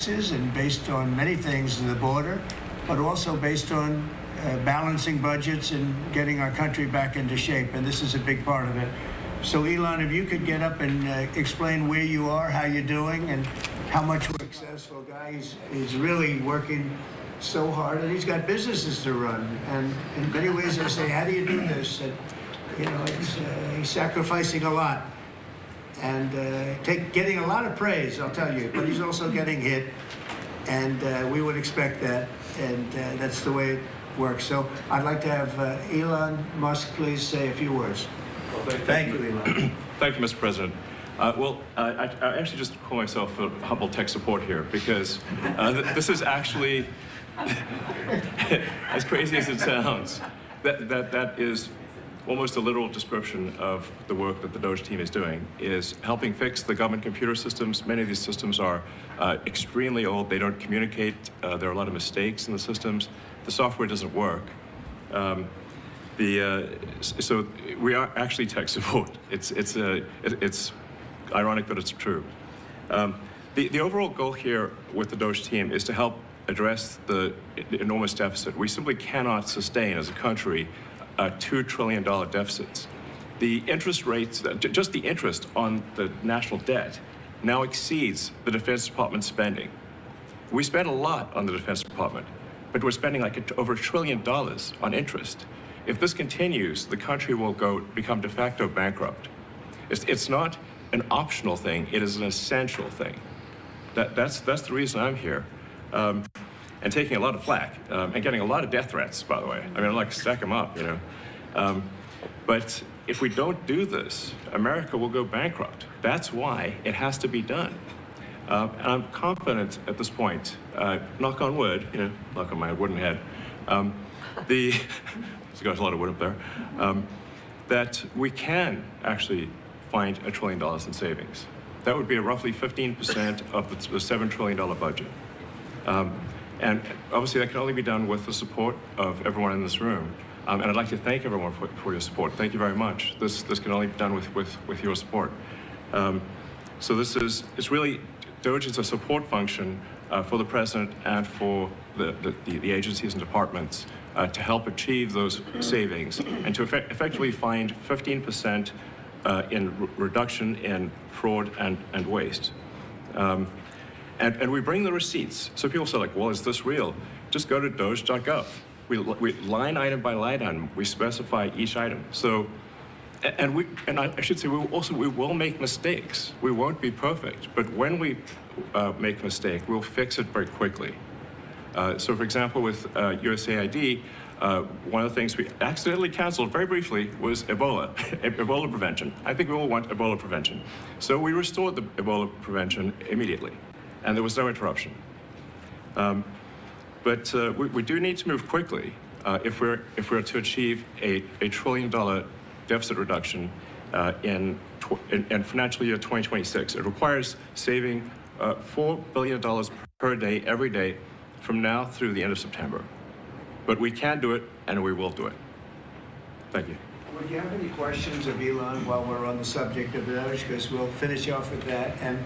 taxes and based on many things in the border, but also based on balancing budgets and getting our country back into shape, and this is a big part of it. So Elon, if you could get up and explain where you are, how you're doing, and how much we're successful guy. He's really working so hard, and he's got businesses to run. And in many ways, I say, how do you do this? And, you know, he's sacrificing a lot and getting a lot of praise, I'll tell you. But he's also getting hit, and we would expect that, and that's the way it works. So I'd like to have Elon Musk please say a few words. Well, thank you, Elon. Thank you, Mr. President. I actually just call myself a humble tech support here because this is actually, as crazy as it sounds, that is almost a literal description of the work that the Doge team is doing, is helping fix the government computer systems. Many of these systems are extremely old. They don't communicate. There are a lot of mistakes in the systems. The software doesn't work. So we are actually tech support. It's ironic that it's true. The overall goal here with the Doge team is to help address the enormous deficit. We simply cannot sustain as a country $2 trillion deficits. The interest rates, just the interest on the national debt now exceeds the Defense Department's spending. We spend a lot on the Defense Department, but we're spending like over $1 trillion on interest. If this continues, the country will become de facto bankrupt. It's not an optional thing, it is an essential thing. That's the reason I'm here. And taking a lot of flack, and getting a lot of death threats, by the way. I mean, I like to stack them up, you know. But if we don't do this, America will go bankrupt. That's why it has to be done. And I'm confident at this point, knock on wood, you know, knock on my wooden head, there's a lot of wood up there, that we can actually find $1 trillion in savings. That would be roughly 15% of the $7 trillion budget. And obviously that can only be done with the support of everyone in this room. And I'd like to thank everyone for your support. Thank you very much. This can only be done with your support. So it's really, Doge is a support function for the president and for the agencies and departments to help achieve those savings and to effectively find 15% in reduction in fraud and waste. And we bring the receipts. So people say, like, well, is this real? Just go to doge.gov. We line item by line item, we specify each item. So, and I should say, we will make mistakes. We won't be perfect, but when we make a mistake, we'll fix it very quickly. So for example, with USAID, one of the things we accidentally canceled very briefly was Ebola, Ebola prevention. I think we all want Ebola prevention. So we restored the Ebola prevention immediately, and there was no interruption. But we do need to move quickly if we're to achieve a $1 trillion deficit reduction in financial year 2026. It requires saving $4 billion per day, every day, from now through the end of September. But we can do it, and we will do it. Thank you. Would you have any questions of Elon while we're on the subject of Doge? Because we'll finish off with that. And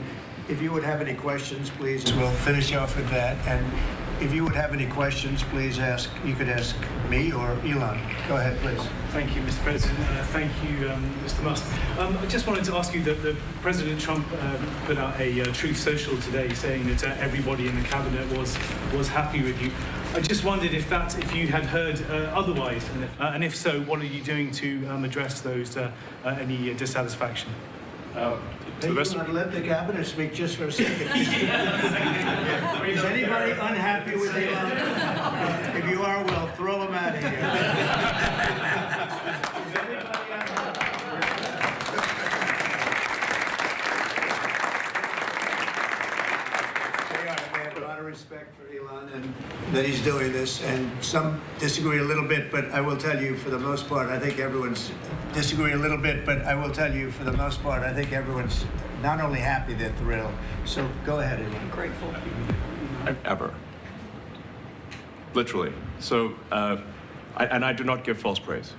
if you would have any questions, please, we'll finish off with that. And if you would have any questions, please ask. You could ask me or Elon. Go ahead, please. Thank you, Mr. President. Thank you, Mr. Musk. I just wanted to ask you that President Trump put out a Truth Social today saying that everybody in the cabinet was happy with you. I just wondered if you had heard otherwise, and if so, what are you doing to address those any dissatisfaction? Let the cabinet speak just for a second. Is anybody unhappy with Elon? If you are, we'll throw them out of here. Respect for Elon and that he's doing this, and some disagree a little bit, but I will tell you for the most part, I think everyone's disagree a little bit, but I will tell you for the most part, I think everyone's not only happy, they're thrilled. So go ahead, Elon. I'm grateful. Ever. Literally. So, I do not give false praise.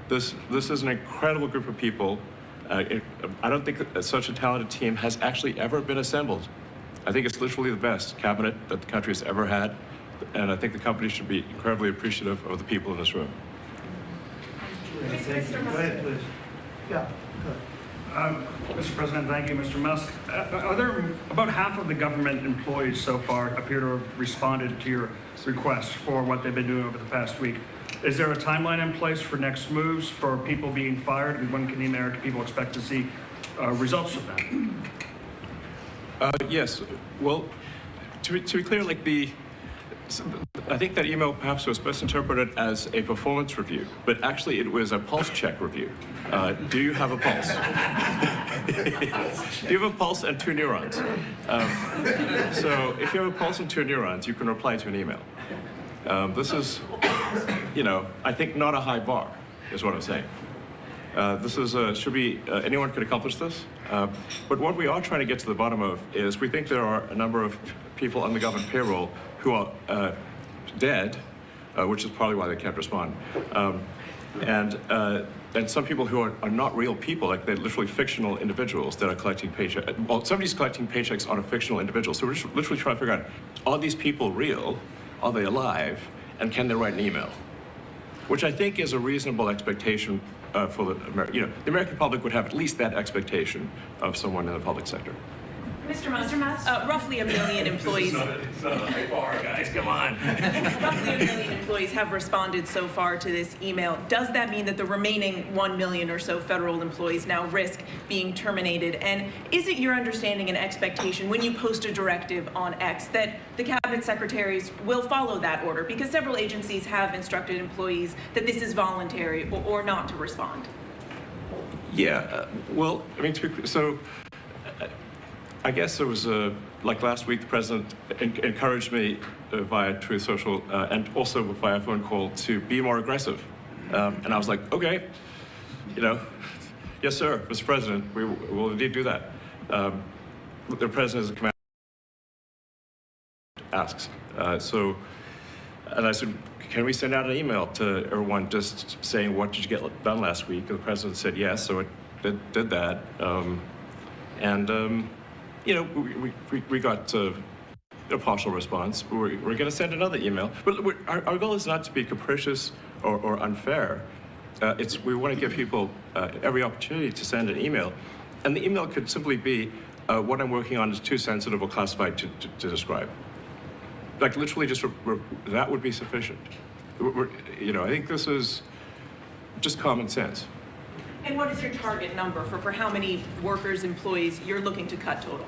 This is an incredible group of people. I don't think that such a talented team has actually ever been assembled. I think it's literally the best cabinet that the country has ever had, and I think the company should be incredibly appreciative of the people in this room. Go ahead, please. Yeah, Mr. President, thank you, Mr. Musk. Are there about half of the government employees so far appear to have responded to your request for what they've been doing over the past week? Is there a timeline in place for next moves for people being fired? And when can the American people expect to see results of that? Yes. Well, to be clear, I think that email perhaps was best interpreted as a performance review, but actually it was a pulse check review. Do you have a pulse? Do you have a pulse and 2 neurons? So if you have a pulse and 2 neurons, you can reply to an email. This is, I think not a high bar, is what I'm saying. This is anyone could accomplish this. But what we are trying to get to the bottom of is we think there are a number of people on the government payroll who are dead, which is probably why they can't respond. And some people who are not real people, like they're literally fictional individuals that are collecting paychecks. Well, somebody's collecting paychecks on a fictional individual. So we're just literally trying to figure out, are these people real? Are they alive? And can they write an email? Which I think is a reasonable expectation for the American public would have at least that expectation of someone in the public sector. Mr. Musk, roughly 1 million employees. It's not a high bar, guys. Come on. Roughly 1 million employees have responded so far to this email. Does that mean that the remaining 1 million or so federal employees now risk being terminated? And is it your understanding and expectation when you post a directive on X that the cabinet secretaries will follow that order? Because several agencies have instructed employees that this is voluntary or not to respond. Yeah. Well, I mean, I guess there was like last week, the president encouraged me via Truth Social and also via phone call to be more aggressive. And I was like, okay, yes, sir, Mr. President, we will indeed do that. The president is a commander asks. And I said, can we send out an email to everyone just saying, what did you get done last week? And the president said yes, so it did that. We got a partial response. We're going to send another email. But our goal is not to be capricious or unfair. We want to give people every opportunity to send an email. And the email could simply be, what I'm working on is too sensitive or classified to describe. Like literally just, that would be sufficient. I think this is just common sense. And what is your target number for how many workers, employees you're looking to cut total?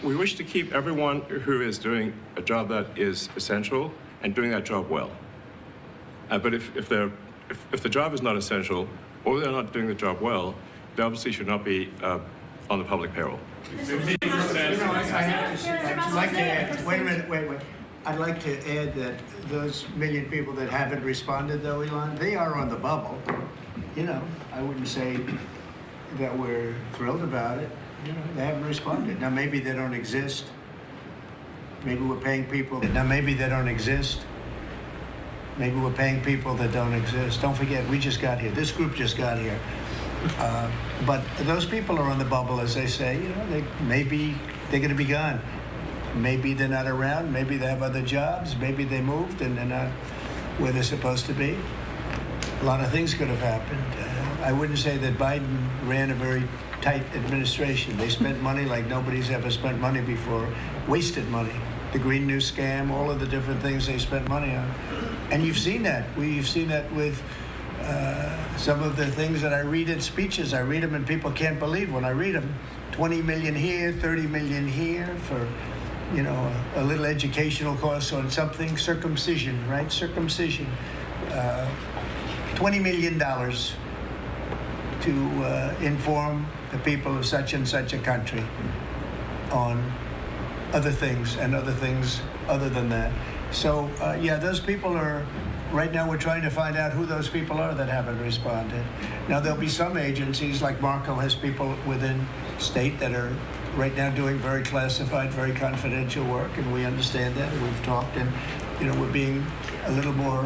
We wish to keep everyone who is doing a job that is essential and doing that job well. But if the job is not essential or they're not doing the job well, they obviously should not be on the public payroll. I'd like to add, wait. I'd like to add that those million people that haven't responded, though, Elon, they are on the bubble. I wouldn't say that we're thrilled about it. They haven't responded. Now, maybe they don't exist. Maybe we're paying people. Now, maybe they don't exist. Maybe we're paying people that don't exist. Don't forget, we just got here. This group just got here. But those people are on the bubble, as they say. Maybe they're going to be gone. Maybe they're not around. Maybe they have other jobs. Maybe they moved and they're not where they're supposed to be. A lot of things could have happened. I wouldn't say that Biden ran a very tight administration. They spent money like nobody's ever spent money before, wasted money. The Green New Scam, all of the different things they spent money on. And you've seen that. We've seen that with some of the things that I read in speeches. I read them and people can't believe when I read them. 20 million here, 30 million here for, a little educational course on something. Circumcision, right? Circumcision. $20 million to inform the people of such and such a country on other things and other things other than that. So, those people are, right now we're trying to find out who those people are that haven't responded. Now, there'll be some agencies, like Marco has people within state that are right now doing very classified, very confidential work, and we understand that, and we've talked, and, we're being a little more